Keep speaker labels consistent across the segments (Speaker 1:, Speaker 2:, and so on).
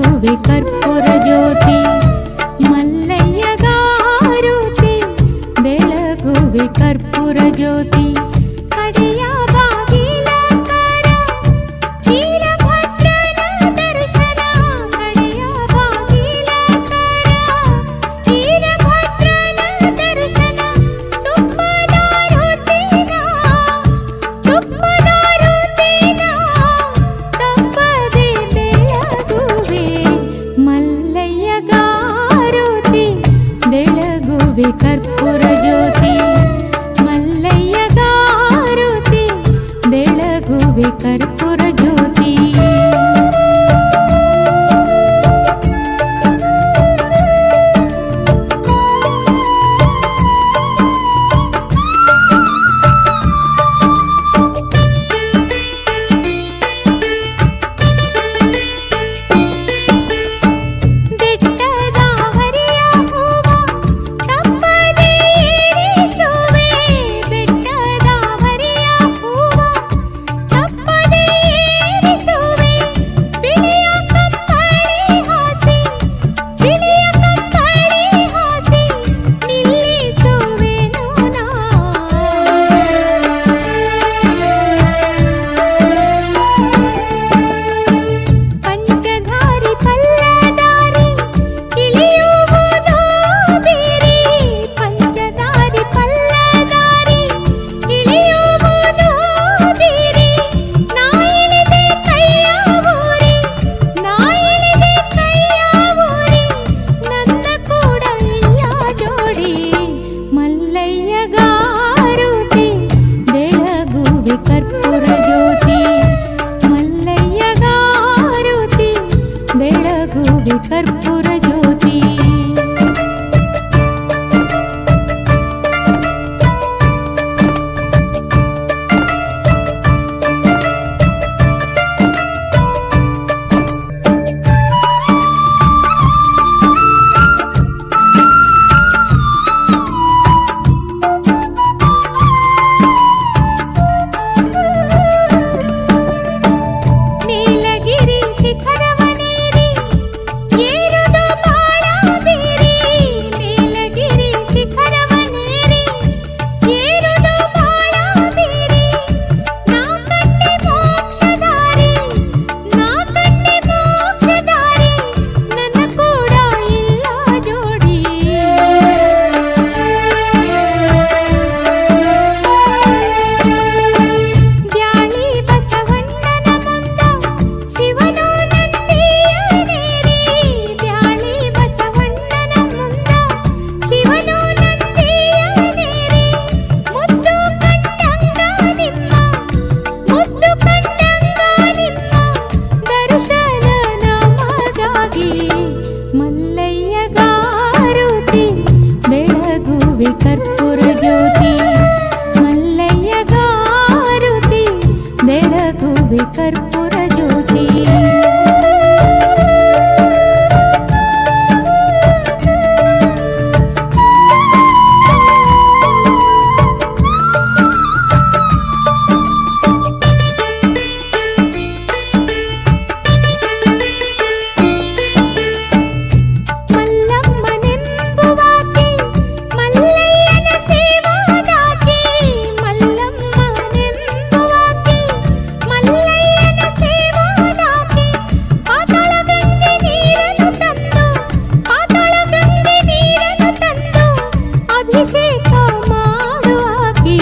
Speaker 1: ಬೆಳಗುವೆ ಕರ್ಪೂರ ಜ್ಯೋತಿ ಮಲ್ಲಯ್ಯಗಾರುತಿ ಬೆಳಗುವೆ ಕರ್ಪೂರ ಜ್ಯೋತಿ ಕಡೆಯ ಬಾಗಿಲ ಕರ ವೀರಭದ್ರನ ದರ್ಶನ ಕಡೆಯ ಬಾಗಿಲ ಕರ ವೀರಭದ್ರನ ದರ್ಶನ ತುಪ್ಪದಾರುತಿನ ತಪ್ಪದೆ ಬೆಳಗುವೆ ಮಲ್ಲಯ್ಯಗಾರುತಿ ಬೆಳಗುವೆ ಕರ್ಪೂರ ಜ್ಯೋತಿ ಮಲ್ಲಯ್ಯಗಾರುತಿ ಬೆಳಗುವೆ ಕರ್ಪೂರ ಜ್ಯೋತಿ ಬೆಟ್ಟದ ಹರಿಯ ಹೂವ ತಪ್ಪದೆ ಏರಿಸುವೆ ಬೆಟ್ಟದ ಹರಿಯ ಹೂವ ತಪ್ಪದೆ ಏರಿಸುವೆ ಬಿಳಿಯ ಕಂಬಳಿ ಹಾಸಿ ನಿಲ್ಲಿಸುವೆನು ನಾ ಪಂಚಧಾರಿ ಪಲ್ಲದಾರಿ ಇಳಿಯುವುದೋ ಬೇರೆ ಪಂಚಧಾರಿ ಪಲ್ಲದಾರಿ ಇಳಿಯುವುದೋ ಬೇರೆ ನಾ ಇಳಿದೆ ಕೈಯ ಊರಿ ನನ್ನ ಕೂಡ ಇಲ್ಲ ಜೋಡಿ ಮಲ್ಲಯ್ಯಗಾರುತಿ ಬೆಳಗುವೆ ಕರ್ಪೂರ ಜ್ಯೋತಿ ಮಲ್ಲಯ್ಯಗಾರುತಿ ಬೆಳಗುವೆ ಕರ್ಪೂರ ಜ್ಯೋತಿ ನೀಲಗಿರಿ ಶಿಖರವನೇರಿ ಏರುವುದು ಬಾಳ ಬೇರೆ ನೀಲಗಿರಿ ಶಿಖರವನೇರಿ ಏರುವುದು ಬಾಳ ಬೇರೆ ನಾ ಕಂಡೆ ಮೋಕ್ಷದಾರಿ ನನ್ನ ಕೂಡ ಇಲ್ಲ ಜೋಡಿ ಬ್ಯಾಳಿ ಬಸವಣ್ಣನ ಮುಂದ ಶಿವನು ನಂದಿಯನೇರಿ ಬ್ಯಾಳಿ ಬಸವಣ್ಣನ ಮುಂದ ಶಿವನು ನಂದಿಯನೇರಿ ಮುದ್ದು ಕಂಡಂಗ ನಿಮ್ಮ ದರ್ಶನ ನಮಗಾಗಿ ಮಲ್ಲಯ್ಯಗಾರುತಿ ಬೆಳಗುವೆ ಕರ್ಪೂರ ಜ್ಯೋತಿ ಮಲ್ಲಯ್ಯಗಾರುತಿ ಬೆಳಗುವೆ ಕರ್ಪೂರ ಜ್ಯೋತಿ ಮಲ್ಲಮ್ಮನೆಂಬುವಾಕೆ ಮಲ್ಲಯ್ಯನ ಸೇವಾದಾಕೆ ಮಲ್ಲಮ್ಮನೆಂಬುವಾಕೆ ಮಲ್ಲಯ್ಯನ ಸೇವಾದಾಕೆ ಪಾತಾಳಗಂಗೆ ನೀರನ್ನು ತಂದು ಅಭಿಷೇಕ ಮಾಡುವಾಕೆ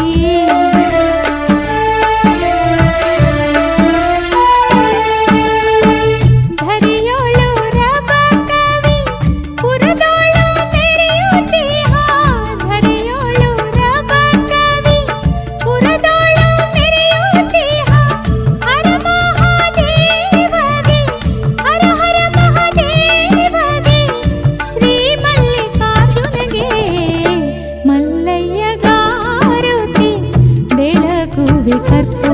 Speaker 1: ಧರೆಯೋಳು ರಬ ಕವಿ ಪುರದೋಳು ಮೆರೆಯುತ್ತೀಹ ಧರೆಯೋಳು ರಬ ಕವಿ ಪುರದೋಳು ಮೆರೆಯುತ್ತೀಹ ಹರ ಮಹಾದೇವಗೆ ಹರ ಹರ ಮಹಾದೇವಗೆ ಶ್ರೀ ಮಲ್ಲಿಕಾರ್ಜುನಗೆ ಮಲ್ಲಯ್ಯಗಾರುತಿ ಬೆಳಗುವೆ ಕರ್ಪೂರ